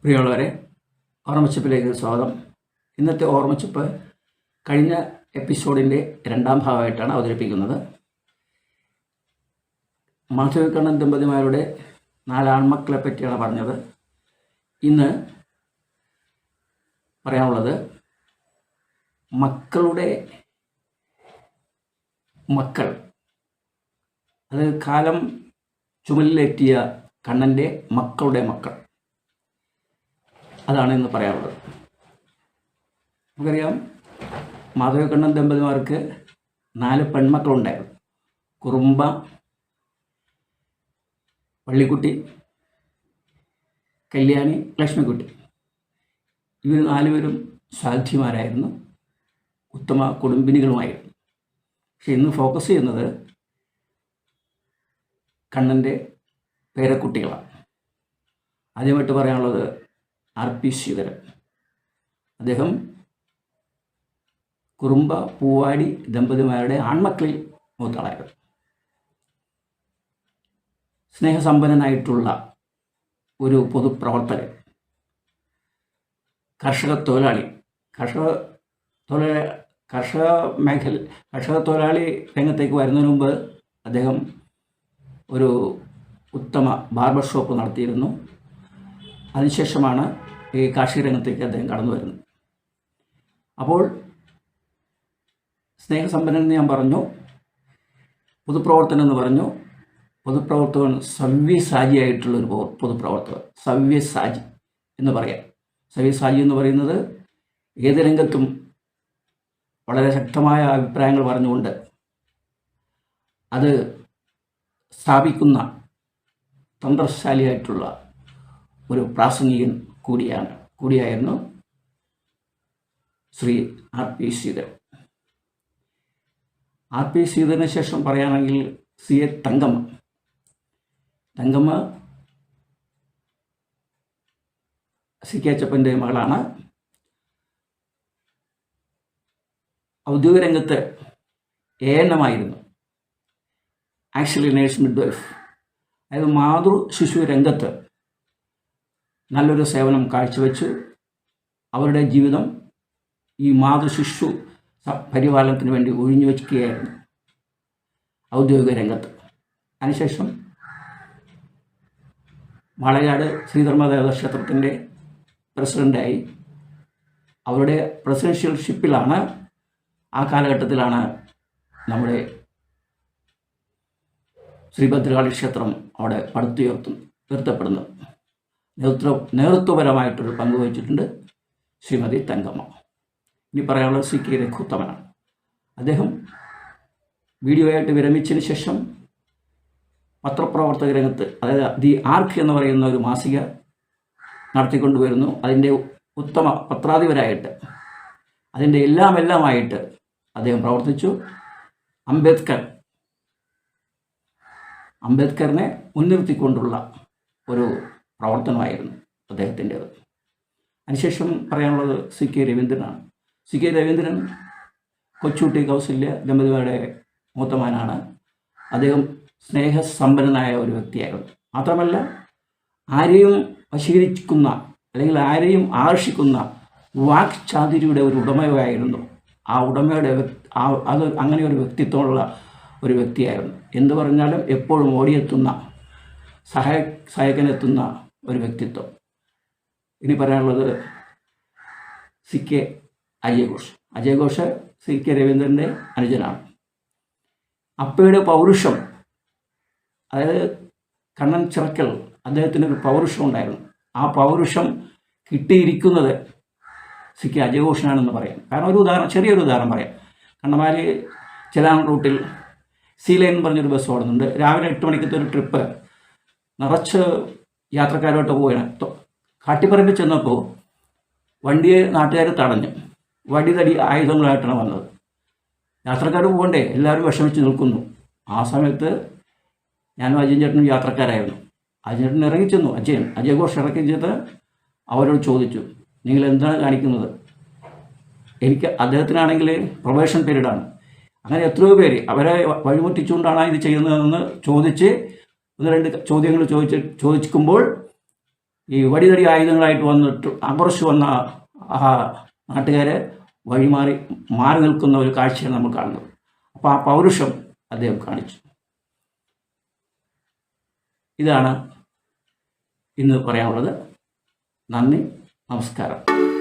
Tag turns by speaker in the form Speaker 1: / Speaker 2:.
Speaker 1: പ്രിയമുള്ളവരെ, ഓർമ്മച്ചപ്പിലേക്ക് സ്വാഗതം. ഇന്നത്തെ ഓർമ്മച്ചപ്പ് കഴിഞ്ഞ എപ്പിസോഡിൻ്റെ രണ്ടാം ഭാഗമായിട്ടാണ് അവതരിപ്പിക്കുന്നത്. മാധവിക്കണ്ണൻ ദമ്പതിമാരുടെ 4 ആൺമക്കളെ പറ്റിയാണ് പറഞ്ഞത്. ഇന്ന് പറയാനുള്ളത് മക്കളുടെ മക്കൾ, അത് കാലം ചുമലിലേറ്റിയ കണ്ണൻ്റെ മക്കളുടെ മക്കൾ, അതാണ് ഇന്ന് പറയാനുള്ളത്. നമുക്കറിയാം, മാധവിക്കണ്ണൻ ദമ്പതിമാർക്ക് 4 പെൺമക്കളുണ്ടായിരുന്നു. കുറുമ്പ, വള്ളിക്കുട്ടി, കല്യാണി, ലക്ഷ്മിക്കുട്ടി. ഇവർ 4 പേരും സാധ്യമാരായിരുന്നു, ഉത്തമ കുടുംബിനികളുമായിരുന്നു. പക്ഷെ ഇന്ന് ഫോക്കസ് ചെയ്യുന്നത് കണ്ണൻ്റെ പേരക്കുട്ടികളാണ്. ആദ്യമായിട്ട് പറയാനുള്ളത് RP ശ്രീധരൻ. അദ്ദേഹം കുറുമ്പ, പൂവാടി ദമ്പതിമാരുടെ ആൺമക്കളിൽ മൂത്തയാളായിരുന്നു. സ്നേഹസമ്പന്നനായിട്ടുള്ള ഒരു പൊതുപ്രവർത്തകൻ, കർഷക തൊഴിലാളി രംഗത്തേക്ക് വരുന്നതിന് മുമ്പ് അദ്ദേഹം ഒരു ഉത്തമ ബാർബർ ഷോപ്പ് നടത്തിയിരുന്നു. അതിനുശേഷമാണ് ഈ കാർഷിക രംഗത്തേക്ക് അദ്ദേഹം കടന്നു വരുന്നത്. അപ്പോൾ സ്നേഹസമ്പന്നൻ എന്ന് ഞാൻ പറഞ്ഞു, പൊതുപ്രവർത്തനം എന്ന് പറഞ്ഞു. പൊതുപ്രവർത്തകൻ സവ്യസാചിയായിട്ടുള്ളൊരു പൊതുപ്രവർത്തകർ, സവ്യസാചി എന്ന് പറയാം. സവ്യസാചി എന്ന് പറയുന്നത് ഏത് രംഗത്തും വളരെ ശക്തമായ അഭിപ്രായങ്ങൾ പറഞ്ഞുകൊണ്ട് അത് സ്ഥാപിക്കുന്ന തന്ത്രശാലിയായിട്ടുള്ള ഒരു പ്രാസംഗികൻ കൂടിയായിരുന്നു ശ്രീ RP ശ്രീധരൻ. RP ശ്രീധരന് ശേഷം പറയുകയാണെങ്കിൽ CA തങ്കമ്മ CK അച്ചപ്പൻ്റെ മകളാണ്. ഔദ്യോഗിക രംഗത്ത് ANM ആയിരുന്നു, ആക്ച്വലി നേഴ്സ് മിഡ്വൈഫ്. അതായത് മാതൃശിശു രംഗത്ത് നല്ലൊരു സേവനം കാഴ്ചവെച്ച് അവരുടെ ജീവിതം ഈ മാതൃശിശു പരിപാലനത്തിന് വേണ്ടി ഒഴിഞ്ഞു വയ്ക്കുകയായിരുന്നു ഔദ്യോഗിക രംഗത്ത്. അതിനുശേഷം വാളയാട് ശ്രീധർമ്മദേവ ക്ഷേത്രത്തിൻ്റെ പ്രസിഡൻ്റായി. അവരുടെ പ്രസിഡൻഷ്യൽഷിപ്പിലാണ്, ആ കാലഘട്ടത്തിലാണ് നമ്മുടെ ശ്രീഭദ്രകാളി ക്ഷേത്രം അവിടെ പടുത്തുയർത്തപ്പെടുന്നത്. നേതൃത്വപരമായിട്ടൊരു പങ്ക് വഹിച്ചിട്ടുണ്ട് ശ്രീമതി തങ്കമ്മ. ഇനി പറയാനുള്ളത് CK രഘുത്തമനാണ്. അദ്ദേഹം വീഡിയോയായിട്ട് വിരമിച്ചതിന് ശേഷം പത്രപ്രവർത്തക രംഗത്ത്, അതായത് ദി ആർക്ക് എന്ന് പറയുന്ന ഒരു മാസിക നടത്തിക്കൊണ്ടുവരുന്നു. അതിൻ്റെ ഉത്തമ പത്രാധിപരായിട്ട്, അതിൻ്റെ എല്ലാമായിട്ട് അദ്ദേഹം പ്രവർത്തിച്ചു. അംബേദ്കറിനെ മുൻനിർത്തിക്കൊണ്ടുള്ള ഒരു പ്രവർത്തനമായിരുന്നു അദ്ദേഹത്തിൻ്റേത്. അതിനുശേഷം പറയാനുള്ളത് CK രവീന്ദ്രനാണ്. CK രവീന്ദ്രൻ കൊച്ചുകുട്ടി കൗസല്യ ദമ്പതിമാരുടെ മൂത്തമാനാണ്. അദ്ദേഹം സ്നേഹസമ്പന്നനായ ഒരു വ്യക്തിയായിരുന്നു. മാത്രമല്ല, ആരെയും വശീകരിക്കുന്ന അല്ലെങ്കിൽ ആരെയും ആകർഷിക്കുന്ന വാക്ചാതുര്യയുടെ ഒരു ഉടമയായിരുന്നു. ആ ഉടമയുടെ അങ്ങനെ ഒരു വ്യക്തിത്വമുള്ള ഒരു വ്യക്തിയായിരുന്നു. എന്തു പറഞ്ഞാലും എപ്പോഴും ഓടിയെത്തുന്ന, സഹായകനെത്തുന്ന ഒരു വ്യക്തിത്വം. ഇനി പറയാനുള്ളത് CK അജയ് ഘോഷ് CK രവീന്ദ്രൻ്റെ അനുജനാണ്. അപ്പയുടെ പൗരുഷം, അതായത് കണ്ണൻ ചിറക്കൽ, അദ്ദേഹത്തിനൊരു പൗരുഷം ഉണ്ടായിരുന്നു. ആ പൗരുഷം കിട്ടിയിരിക്കുന്നത് CK അജയ് ഘോഷിനാണെന്ന് പറയാം. കാരണം ചെറിയൊരു ഉദാഹരണം പറയാം. കണ്ണമാലി ചെലാൻ റൂട്ടിൽ സീ ലൈൻ എന്ന് പറഞ്ഞൊരു ബസ് ഓടുന്നുണ്ട്. രാവിലെ 8 മണിക്കത്തെ ഒരു ട്രിപ്പ്, നിറച്ച് യാത്രക്കാരോട്ട് പോവുകയാണ്. കാട്ടിപ്പറമ്പിൽ ചെന്നപ്പോൾ വണ്ടിയെ നാട്ടുകാർ തടഞ്ഞു. വടിതടി ആയുധങ്ങളായിട്ടാണ് വന്നത്. യാത്രക്കാർ പോകണ്ടേ, എല്ലാവരും വിഷമിച്ച് നിൽക്കുന്നു. ആ സമയത്ത് ഞാനും അജയൻ ചേട്ടനും യാത്രക്കാരായിരുന്നു. അജയൻ ചേട്ടൻ ഇറങ്ങിച്ചെന്നു. അജയ് ഘോഷ് ഇറക്കി ചെന്ന് അവരോട് ചോദിച്ചു, നിങ്ങൾ എന്താണ് കാണിക്കുന്നത്? അദ്ദേഹത്തിനാണെങ്കിൽ പ്രൊബേഷൻ പീരീഡാണ്. അങ്ങനെ എത്രയോ പേര് അവരെ വഴിമുട്ടിച്ചുകൊണ്ടാണ് ഇത് ചെയ്യുന്നതെന്ന് ചോദിച്ച് 1-2 ചോദ്യങ്ങൾ ചോദിക്കുമ്പോൾ ഈ വടിതടി ആയുധങ്ങളായിട്ട് വന്നിട്ട് അമർച്ചു വന്ന ആ നാട്ടുകാരെ മാറി നിൽക്കുന്ന ഒരു കാഴ്ചയാണ് നമ്മൾ കാണുന്നത്. അപ്പോൾ ആ പൗരുഷം അദ്ദേഹം കാണിച്ചു. ഇതാണ് ഇന്ന് പറയാനുള്ളത്. നന്ദി, നമസ്കാരം.